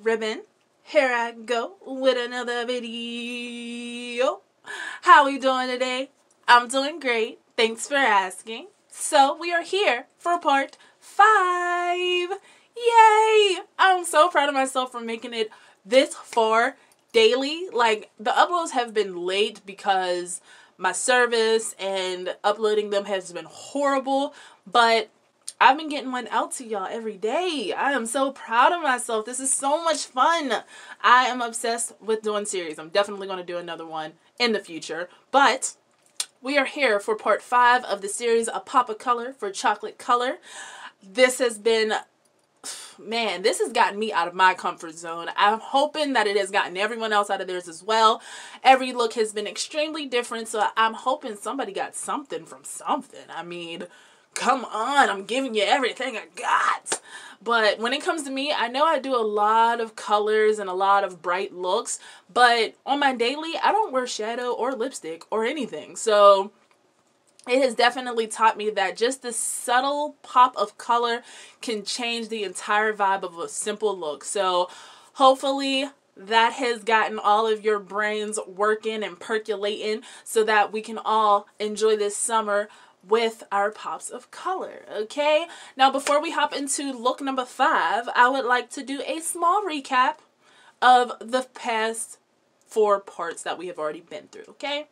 ribbon. Here I go with another video. How are you doing today? I'm doing great. Thanks for asking. So we are here for part 5. Yay! I'm so proud of myself for making it this far daily. Like, the uploads have been late because my service and uploading them has been horrible, but I've been getting one out to y'all every day. I am so proud of myself. This is so much fun. I am obsessed with doing series. I'm definitely going to do another one in the future, but we are here for part 5 of the series, A Pop of Color for Chocolate Color. This has been, man, this has gotten me out of my comfort zone. I'm hoping that it has gotten everyone else out of theirs as well. Every look has been extremely different, so I'm hoping somebody got something from something. I mean, come on, I'm giving you everything I got. But when it comes to me, I know I do a lot of colors and a lot of bright looks, but on my daily, I don't wear shadow or lipstick or anything. So it has definitely taught me that just the subtle pop of color can change the entire vibe of a simple look. So hopefully that has gotten all of your brains working and percolating so that we can all enjoy this summer with our pops of color, okay? Now, before we hop into look number 5, I would like to do a small recap of the past 4 parts that we have already been through, okay?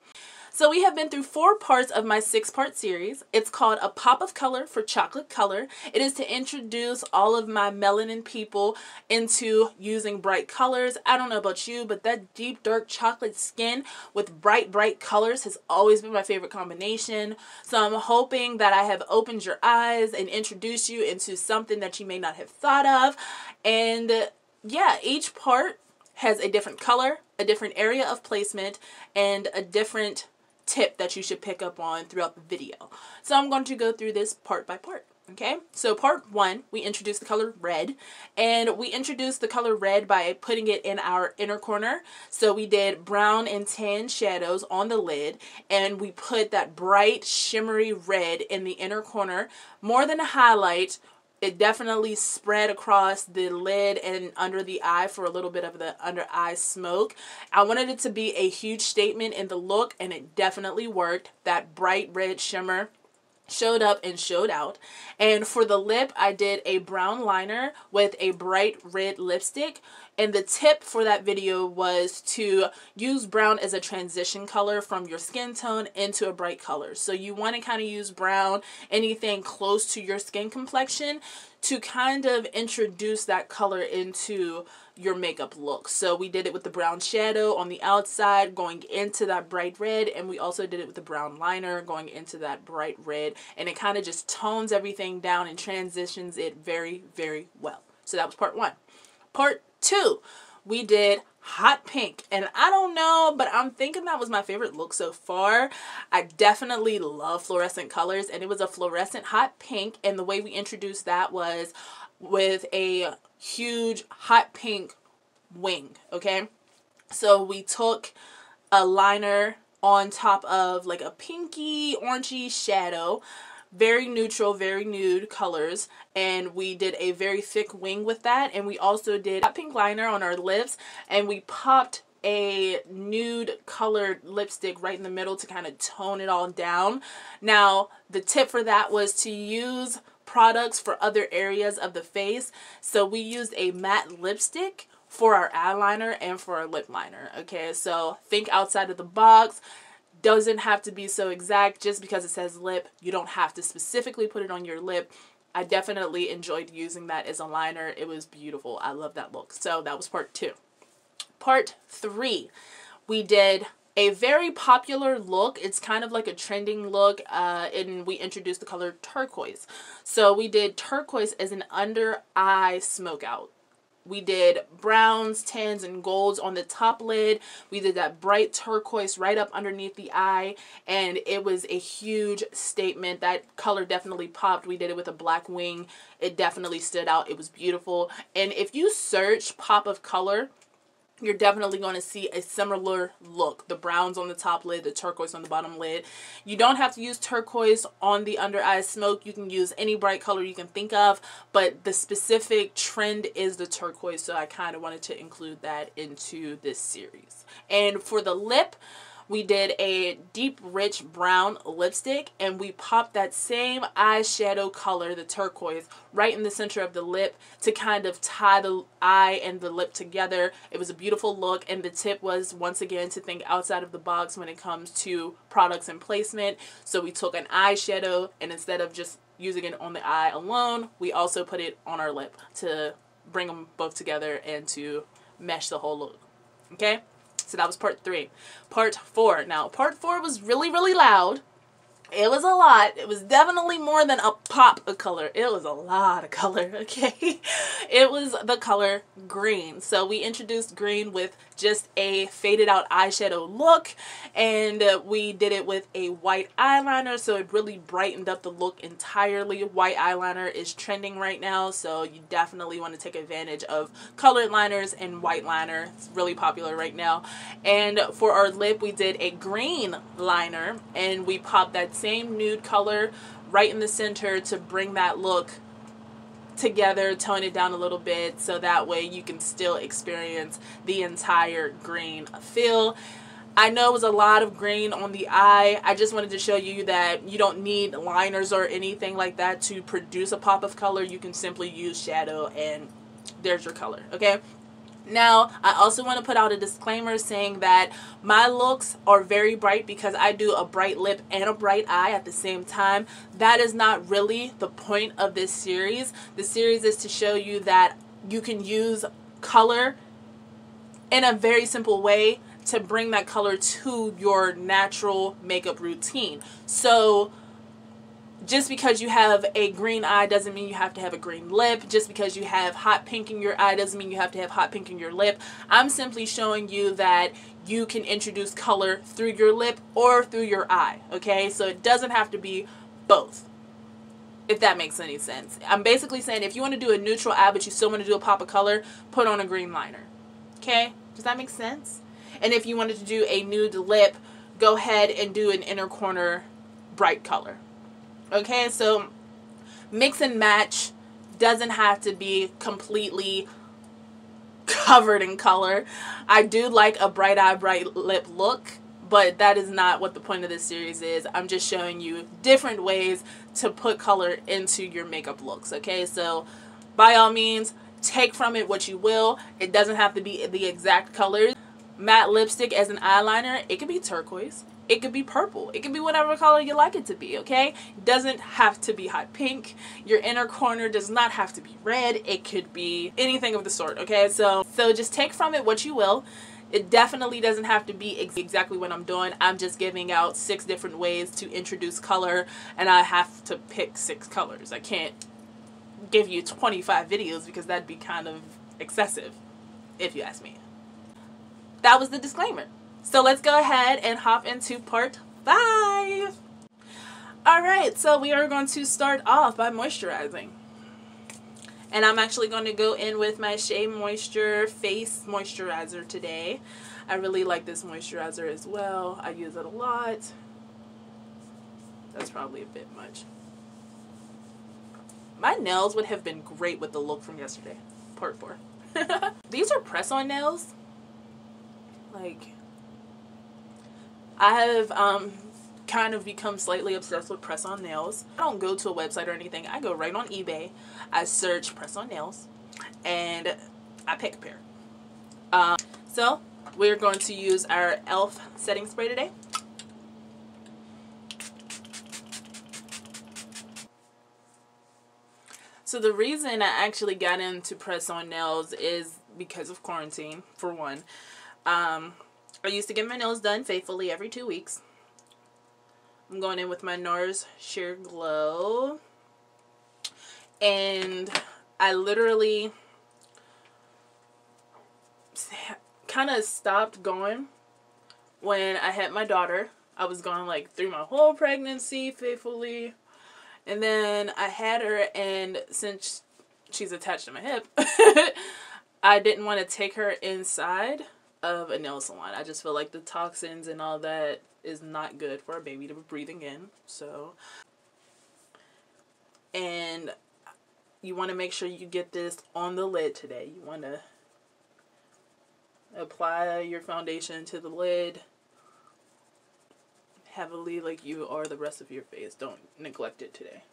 So we have been through 4 parts of my 6-part series. It's called A Pop of Color for Chocolate Color. It is to introduce all of my melanin people into using bright colors. I don't know about you, but that deep, dark chocolate skin with bright, bright colors has always been my favorite combination. So I'm hoping that I have opened your eyes and introduced you into something that you may not have thought of. And yeah, each part has a different color, a different area of placement, and a different tip that you should pick up on throughout the video. So I'm going to go through this part by part. Okay, so part 1, we introduced the color red, and we introduced the color red by putting it in our inner corner. So we did brown and tan shadows on the lid, and we put that bright shimmery red in the inner corner. More than a highlight, it definitely spread across the lid and under the eye for a little bit of the under eye smoke. I wanted it to be a huge statement in the look, and it definitely worked. That bright red shimmer showed up and showed out. And for the lip, I did a brown liner with a bright red lipstick. And the tip for that video was to use brown as a transition color from your skin tone into a bright color. So you want to kind of use brown, anything close to your skin complexion, to kind of introduce that color into your makeup look. So we did it with the brown shadow on the outside going into that bright red, and we also did it with the brown liner going into that bright red, and it kind of just tones everything down and transitions it very, very well. So that was part 1. Part 2, we did hot pink, and I don't know, but I'm thinking that was my favorite look so far. I definitely love fluorescent colors, and it was a fluorescent hot pink, and the way we introduced that was with a huge hot pink wing, okay? So we took a liner on top of like a pinky orangey shadow, very neutral, very nude colors, and we did a very thick wing with that, and we also did a pink liner on our lips, and we popped a nude colored lipstick right in the middle to kind of tone it all down. Now, the tip for that was to use products for other areas of the face, so we used a matte lipstick for our eyeliner and for our lip liner, okay? So think outside of the box. Doesn't have to be so exact. Just because it says lip, you don't have to specifically put it on your lip. I definitely enjoyed using that as a liner. It was beautiful. I love that look. So that was part 2. Part 3, we did a very popular look. It's kind of like a trending look, and we introduced the color turquoise. So we did turquoise as an under eye smoke out. We did browns, tans, and golds on the top lid. We did that bright turquoise right up underneath the eye, and it was a huge statement. That color definitely popped. We did it with a black wing. It definitely stood out. It was beautiful. And if you search pop of color you're definitely going to see a similar look. The browns on the top lid, the turquoise on the bottom lid. You don't have to use turquoise on the under eye smoke. You can use any bright color you can think of, but the specific trend is the turquoise, so I kind of wanted to include that into this series. And for the lip, we did a deep, rich brown lipstick, and we popped that same eyeshadow color, the turquoise, right in the center of the lip to kind of tie the eye and the lip together. It was a beautiful look, and the tip was, once again, to think outside of the box when it comes to products and placement. So we took an eyeshadow, and instead of just using it on the eye alone, we also put it on our lip to bring them both together and to mesh the whole look. Okay? So that was part 3. Part 4. Now, part 4 was really, really loud. It was a lot. It was definitely more than a pop of color. It was a lot of color, okay? It was the color green. So we introduced green with just a faded out eyeshadow look, and we did it with a white eyeliner, so it really brightened up the look entirely. White eyeliner is trending right now, so you definitely want to take advantage of colored liners and white liner. It's really popular right now. And for our lip, we did a green liner, and we popped that same nude color right in the center to bring that look together, tone it down a little bit, so that way you can still experience the entire green feel. I know it was a lot of green on the eye. I just wanted to show you that you don't need liners or anything like that to produce a pop of color. You can simply use shadow and there's your color, okay? Now, I also want to put out a disclaimer saying that my looks are very bright because I do a bright lip and a bright eye at the same time. That is not really the point of this series. The series is to show you that you can use color in a very simple way to bring that color to your natural makeup routine. So just because you have a green eye doesn't mean you have to have a green lip. Just because you have hot pink in your eye doesn't mean you have to have hot pink in your lip. I'm simply showing you that you can introduce color through your lip or through your eye, okay? So it doesn't have to be both, if that makes any sense. I'm basically saying if you want to do a neutral eye but you still want to do a pop of color, put on a green liner, okay? Does that make sense? And if you wanted to do a nude lip, go ahead and do an inner corner bright color. Okay, so mix and match, doesn't have to be completely covered in color. I do like a bright eye, bright lip look, but that is not what the point of this series is. I'm just showing you different ways to put color into your makeup looks, okay? So by all means, take from it what you will. It doesn't have to be the exact colors. Matte lipstick as an eyeliner, it could be turquoise. It could be purple. It could be whatever color you like it to be, okay? It doesn't have to be hot pink. Your inner corner does not have to be red. It could be anything of the sort, okay? So just take from it what you will. It definitely doesn't have to be exactly what I'm doing. I'm just giving out 6 different ways to introduce color, and I have to pick 6 colors. I can't give you 25 videos because that'd be kind of excessive, if you ask me. That was the disclaimer. So let's go ahead and hop into part 5. Alright, so we are going to start off by moisturizing. And I'm actually going to go in with my Shea Moisture Face Moisturizer today. I really like this moisturizer as well. I use it a lot. That's probably a bit much. My nails would have been great with the look from yesterday. Part 4. These are press-on nails. Like, I have kind of become slightly obsessed with press-on nails. I don't go to a website or anything. I go right on eBay. I search press-on nails, and I pick a pair. So we're going to use our e.l.f. setting spray today. So the reason I actually got into press-on nails is because of quarantine, for one. I used to get my nails done faithfully every 2 weeks. I'm going in with my NARS Sheer Glow. And I literally kind of stopped going when I had my daughter. I was going like through my whole pregnancy faithfully. And then I had her, and since she's attached to my hip, I didn't want to take her inside of a nail salon. I just feel like the toxins and all that is not good for a baby to be breathing in. So, and you want to make sure you get this on the lid today. You want to apply your foundation to the lid heavily like you are the rest of your face. Don't neglect it today.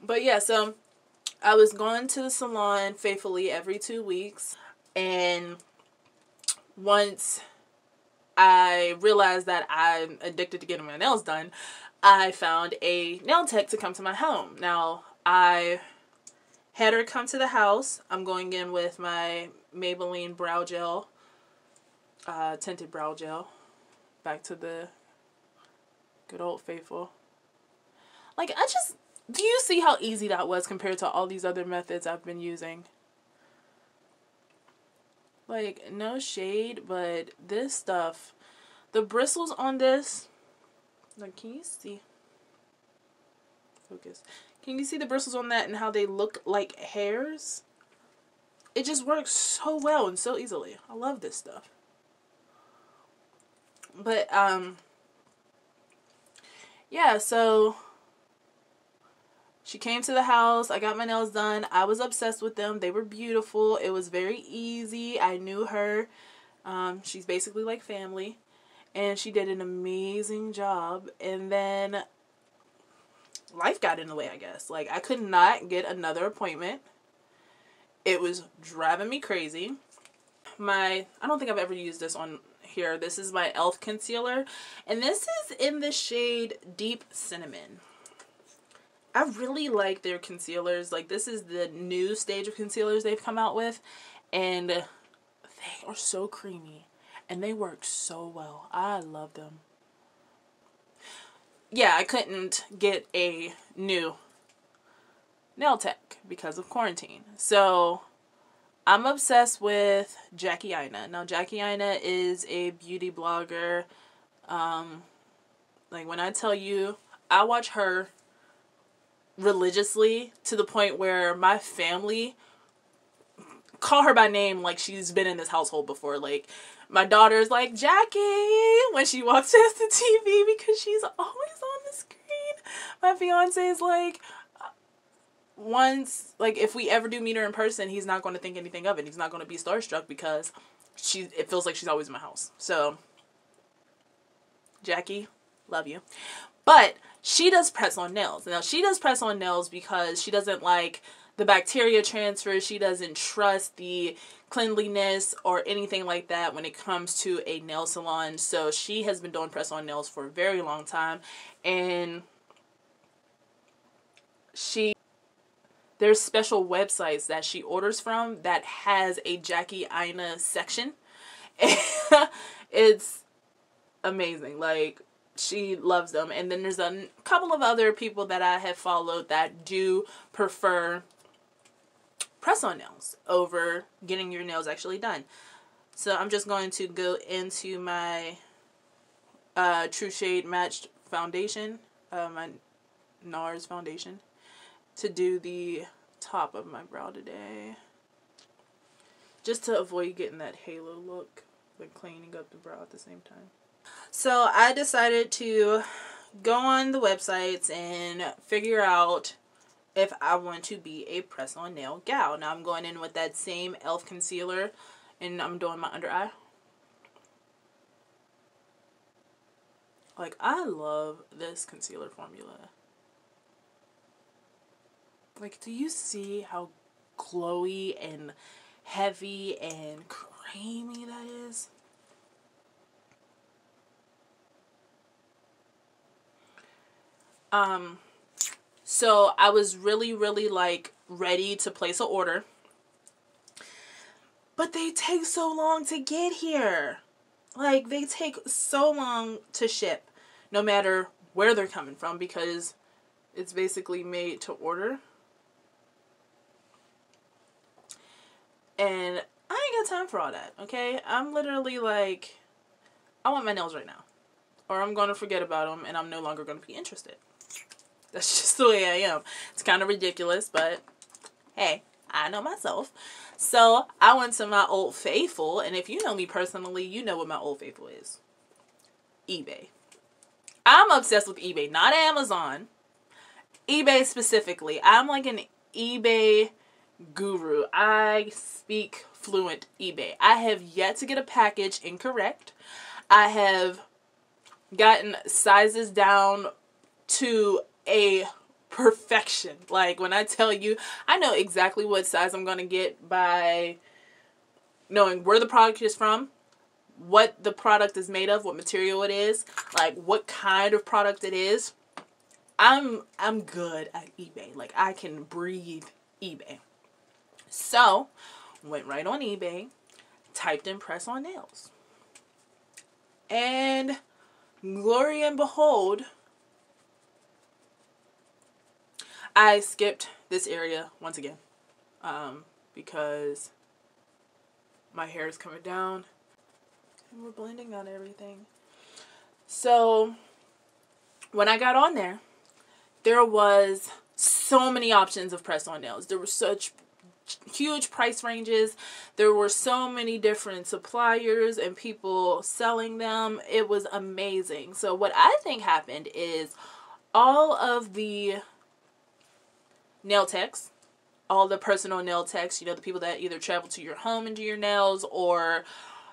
But yeah, so I was going to the salon faithfully every 2 weeks, and once I realized that I'm addicted to getting my nails done, I found a nail tech to come to my home. Now, I had her come to the house. I'm going in with my Maybelline brow gel, tinted brow gel. Back to the good old faithful. Like, do you see how easy that was compared to all these other methods I've been using? Like, no shade, but this stuff, the bristles on this, like, can you see? Focus. Can you see the bristles on that and how they look like hairs? It just works so well and so easily. I love this stuff. But, yeah, so she came to the house. I got my nails done. I was obsessed with them. They were beautiful. It was very easy. I knew her. She's basically like family. And she did an amazing job. And then life got in the way, I guess. Like, I could not get another appointment. It was driving me crazy. I don't think I've ever used this on here. This is my e.l.f. concealer. And this is in the shade Deep Cinnamon. I really like their concealers. Like, this is the new stage of concealers they've come out with. And they are so creamy. And they work so well. I love them. Yeah, I couldn't get a new nail tech because of quarantine. So, I'm obsessed with Jackie Aina. Now, Jackie Aina is a beauty blogger. Like, when I tell you, I watch her religiously to the point where my family call her by name like she's been in this household before. Like, my daughter's like, Jackie, when she walks past the TV because she's always on the screen. My fiance is like, once, like, if we ever do meet her in person, he's not going to think anything of it. He's not going to be starstruck because it feels like she's always in my house. So, Jackie, love you. But she does press-on nails. Now, she does press-on nails because she doesn't like the bacteria transfer. She doesn't trust the cleanliness or anything like that when it comes to a nail salon. So, she has been doing press-on nails for a very long time. And there's special websites that she orders from that has a Jackie Aina section. It's amazing. Like, she loves them. And then there's a couple of other people that I have followed that do prefer press-on nails over getting your nails actually done. So I'm just going to go into my True Shade Matched Foundation, my NARS foundation, to do the top of my brow today. Just to avoid getting that halo look, but cleaning up the brow at the same time. So I decided to go on the websites and figure out if I want to be a press-on nail gal. Now I'm going in with that same e.l.f. concealer and I'm doing my under eye. Like, I love this concealer formula. Like, do you see how glowy and heavy and creamy that is? So I was really, like, ready to place an order. But they take so long to get here. Like, they take so long to ship, no matter where they're coming from, because it's basically made to order. And I ain't got time for all that, okay? I'm literally like, I want my nails right now. Or I'm going to forget about them and I'm no longer going to be interested. That's just the way I am. It's kind of ridiculous, but hey, I know myself. So I went to my Old Faithful, and if you know me personally, you know what my Old Faithful is. eBay. I'm obsessed with eBay, not Amazon. eBay specifically. I'm like an eBay guru. I speak fluent eBay. I have yet to get a package incorrect. I have gotten sizes down to a perfection. Like, when I tell you, I know exactly what size I'm going to get by knowing where the product is from, what the product is made of, what material it is, like what kind of product it is. I'm good at eBay. Like, I can breathe eBay. So, went right on eBay, typed in press on nails. And glory and behold, I skipped this area once again because my hair is coming down and we're blending out everything. So when I got on there, there was so many options of press-on nails. There were such huge price ranges. There were so many different suppliers and people selling them. It was amazing. So what I think happened is all of the nail techs, all the personal nail techs, you know, the people that either travel to your home and do your nails, or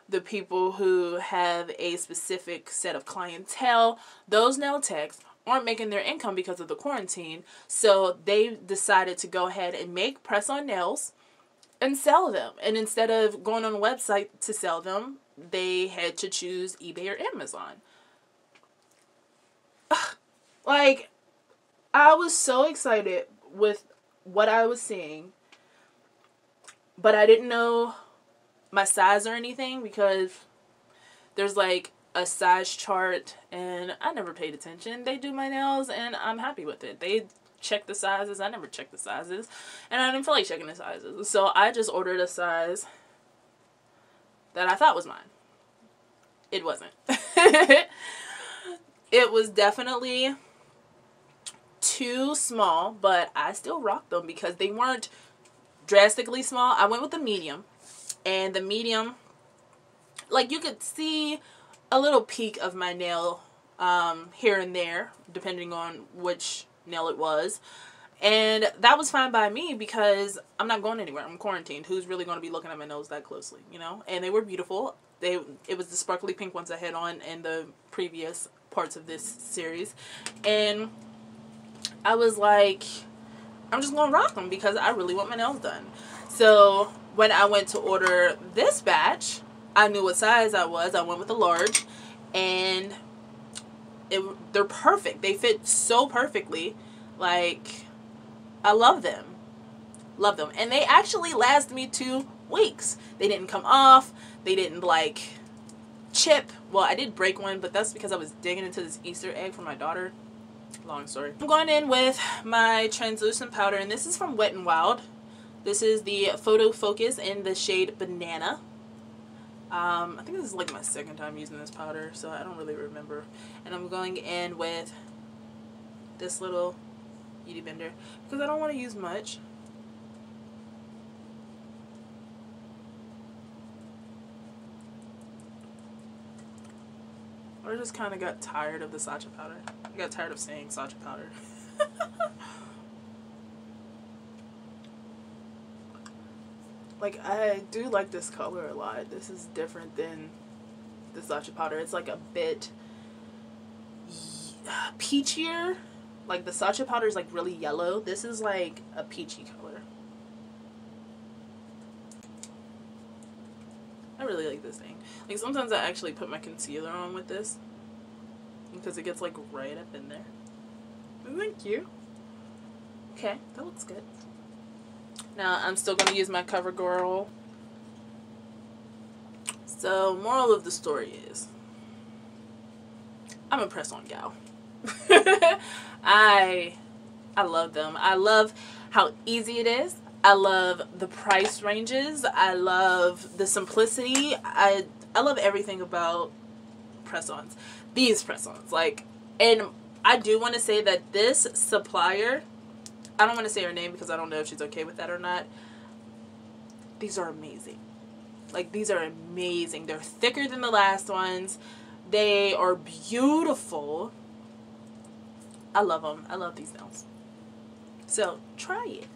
the people who have a specific set of clientele, those nail techs aren't making their income because of the quarantine. So they decided to go ahead and make press-on nails and sell them. And instead of going on a website to sell them, they had to choose eBay or Amazon. Like, I was so excited with what I was seeing, but I didn't know my size or anything because there's like a size chart and I never paid attention. They do my nails and I'm happy with it. They check the sizes. I never checked the sizes and I didn't feel like checking the sizes. So I just ordered a size that I thought was mine. It wasn't. It was definitely too small, but I still rocked them because they weren't drastically small. I went with the medium, and the medium, like, you could see a little peak of my nail here and there depending on which nail it was, and that was fine by me because I'm not going anywhere. I'm quarantined. Who's really going to be looking at my nose that closely, you know? And they were beautiful. It was the sparkly pink ones I had on in the previous parts of this series, and I was like, I'm just gonna rock them because I really want my nails done. So when I went to order this batch, I knew what size I was. I went with a large, and they're perfect. They fit so perfectly. Like, I love them. Love them. And they actually last me 2 weeks. They didn't come off. They didn't, like, chip. Well, I did break one, but that's because I was digging into this Easter egg for my daughter. Long story. I'm going in with my translucent powder, and this is from Wet n Wild. This is the Photo Focus in the shade Banana. I think this is like my second time using this powder, so I don't really remember. And I'm going in with this little beauty blender because I don't want to use much. I just kind of got tired of the Sacha powder. I got tired of saying Sacha powder. Like, I do like this color a lot. This is different than the Sacha powder. It's like a bit peachier. Like, the Sacha powder is like really yellow. This is like a peachy color. I really like this thing. Like, sometimes I actually put my concealer on with this because it gets like right up in there. Isn't that cute? Okay, that looks good. Now I'm still going to use my CoverGirl. So, moral of the story is, I'm a press-on gal. I love them. I love how easy it is. I love the price ranges. I love the simplicity. I love everything about press-ons. These press-ons. Like, and I do want to say that this supplier, I don't want to say her name because I don't know if she's okay with that or not. these are amazing. Like, these are amazing. They're thicker than the last ones. They are beautiful. I love them. I love these nails. So, try it.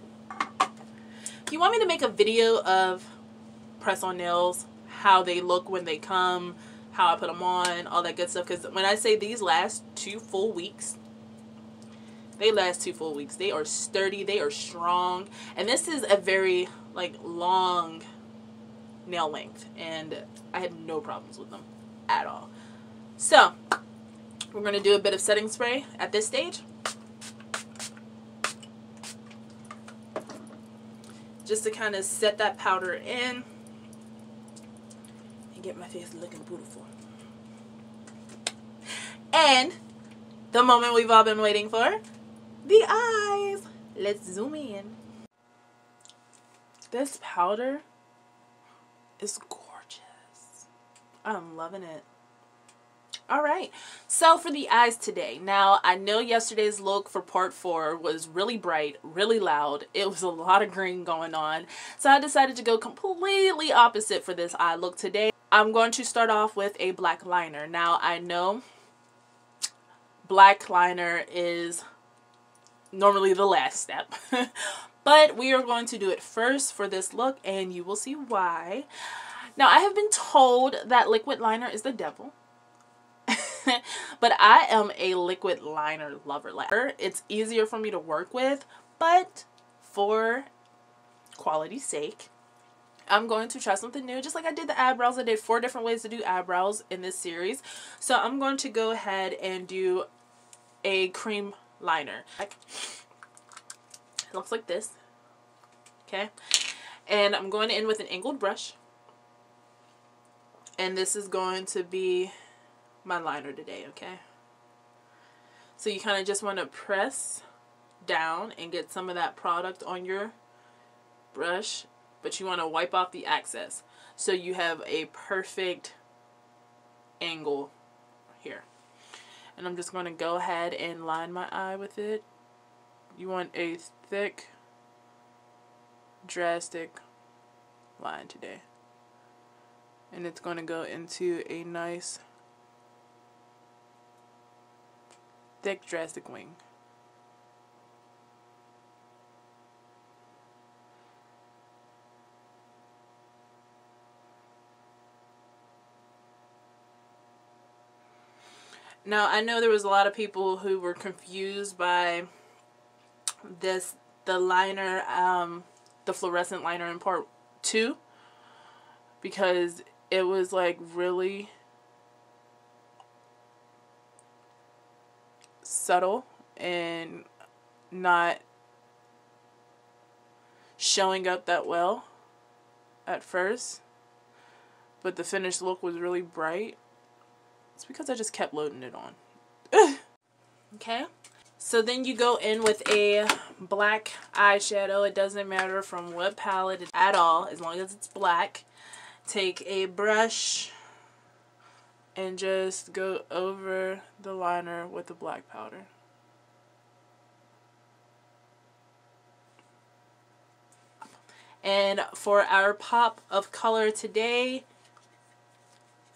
You want me to make a video of press-on nails, how they look when they come, how I put them on, all that good stuff? Because when I say these last 2 full weeks, they last 2 full weeks. They are sturdy. They are strong. And this is a very, like, long nail length. And I had no problems with them at all. So, we're going to do a bit of setting spray at this stage. Just to kind of set that powder in and get my face looking beautiful. And the moment we've all been waiting for, the eyes. Let's zoom in. This powder is gorgeous. I'm loving it. Alright, so for the eyes today. Now, I know yesterday's look for part 4 was really bright, really loud. It was a lot of green going on. So I decided to go completely opposite for this eye look today. I'm going to start off with a black liner. Now, I know black liner is normally the last step. But we are going to do it first for this look, and you will see why. Now, I have been told that liquid liner is the devil. But I am a liquid liner lover. It's easier for me to work with, but for quality's sake, I'm going to try something new. Just like I did the eyebrows. I did 4 different ways to do eyebrows in this series. So I'm going to go ahead and do a cream liner. It looks like this. Okay. And I'm going in with an angled brush. And this is going to be my liner today, okay? So you kind of just want to press down and get some of that product on your brush, but you want to wipe off the excess so you have a perfect angle here. And I'm just going to go ahead and line my eye with it. You want a thick, drastic line today. And it's going to go into a nice thick, drastic wing. Now, I know there was a lot of people who were confused by the liner, the fluorescent liner in part 2, because it was like really subtle and not showing up that well at first, but the finished look was really bright. It's because I just kept loading it on. Okay, so then you go in with a black eyeshadow. It doesn't matter from what palette at all, as long as it's black. Take a brush and just go over the liner with the black powder. And for our pop of color today,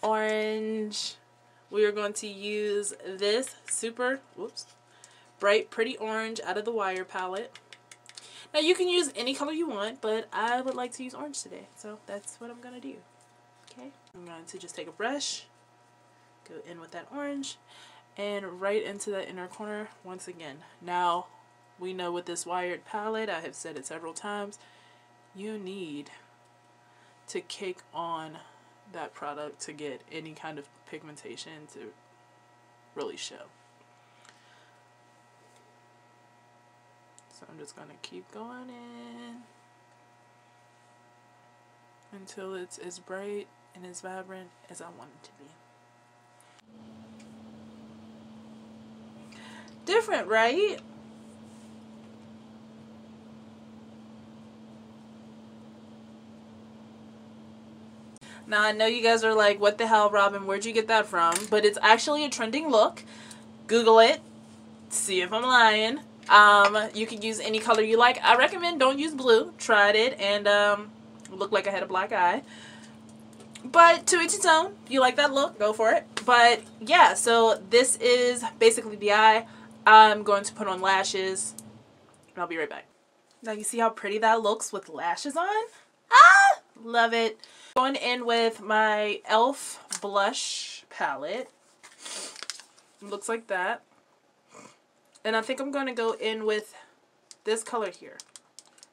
orange, we are going to use this super, bright, pretty orange out of the Wire palette. Now you can use any color you want, but I would like to use orange today, so that's what I'm going to do. Okay, I'm going to just take a brush, go in with that orange, and right into that inner corner once again. Now, we know with this Wired palette, I have said it several times, you need to cake on that product to get any kind of pigmentation to really show. So I'm just going to keep going in until it's as bright and as vibrant as I want it to be. Different, right? Now, I know you guys are like, what the hell, Robin? Where'd you get that from? But it's actually a trending look. Google it. See if I'm lying. You can use any color you like. I recommend don't use blue. Tried it, and It looked like I had a black eye. But to each its own. If you like that look, go for it. But yeah, so this is basically the eye. I'm going to put on lashes. And I'll be right back. Now you see how pretty that looks with lashes on? Ah! Love it. Going in with my e.l.f. blush palette. It looks like that. And I think I'm going to go in with this color here.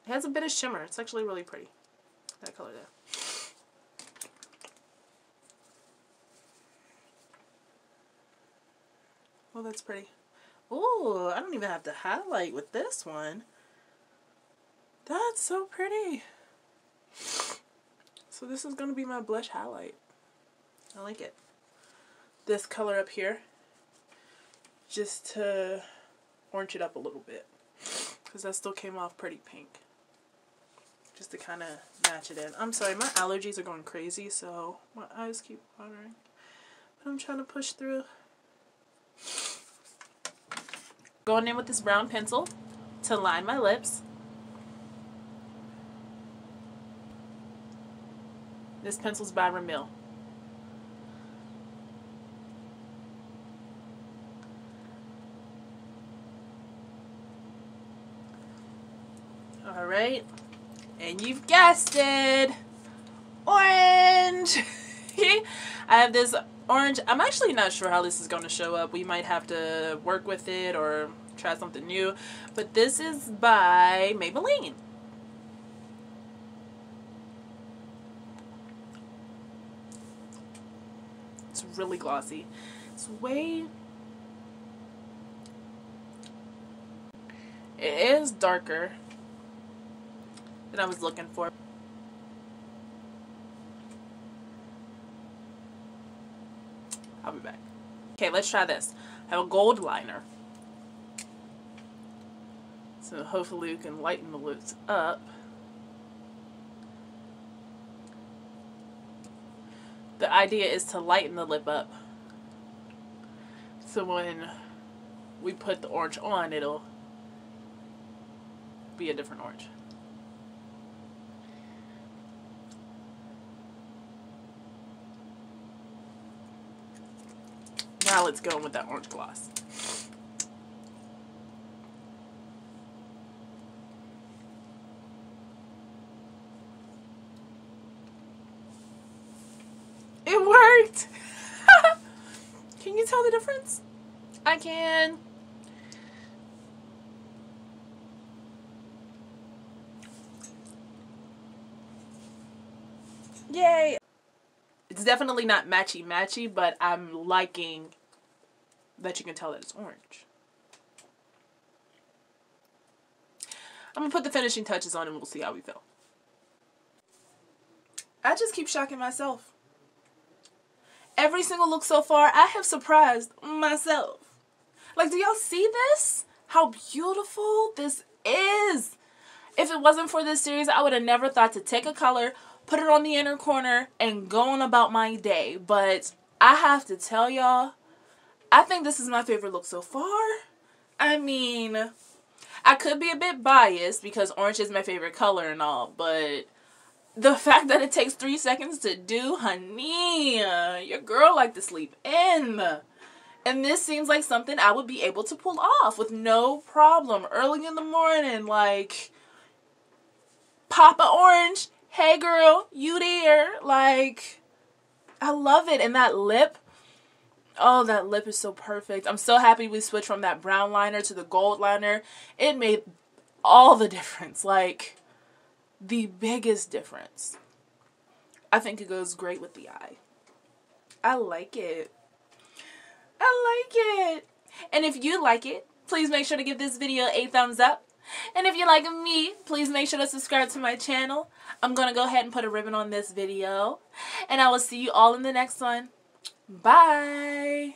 It has a bit of shimmer. It's actually really pretty. That color there. Oh, that's pretty. Oh, I don't even have to highlight with this one. That's so pretty. So this is going to be my blush highlight. I like it. This color up here. Just to orange it up a little bit. Because that still came off pretty pink. Just to kind of match it in. I'm sorry, my allergies are going crazy, so my eyes keep watering. But I'm trying to push through. Going in with this brown pencil to line my lips. This pencil's by Ramil. Alright, and you've guessed it, orange! I have this orange. I'm actually not sure how this is going to show up. We might have to work with it or try something new. But this is by Maybelline. It's really glossy. It's way... It is darker than I was looking for. I'll be back. Okay, let's try this. I have a gold liner. So hopefully we can lighten the lips up. The idea is to lighten the lip up. So when we put the orange on, it'll be a different orange. Now let's go in with that orange gloss. It worked! Can you tell the difference? I can. Yay! It's definitely not matchy-matchy, but I'm liking that you can tell that it's orange. I'm going to put the finishing touches on and we'll see how we feel. I just keep shocking myself. Every single look so far, I have surprised myself. Like, do y'all see this? How beautiful this is. If it wasn't for this series, I would have never thought to take a color, put it on the inner corner, and go on about my day. But I have to tell y'all, I think this is my favorite look so far. I mean, I could be a bit biased because orange is my favorite color and all, but the fact that it takes 3 seconds to do, honey, your girl like to sleep in. And this seems like something I would be able to pull off with no problem. Early in the morning, like, pop a orange. Hey girl, you there? Like, I love it. And that lip, oh, that lip is so perfect. I'm so happy we switched from that brown liner to the gold liner. It made all the difference. Like, the biggest difference. I think it goes great with the eye. I like it. I like it. And if you like it, please make sure to give this video a thumbs up. And if you like me, please make sure to subscribe to my channel. I'm going to go ahead and put a ribbon on this video. And I will see you all in the next one. Bye.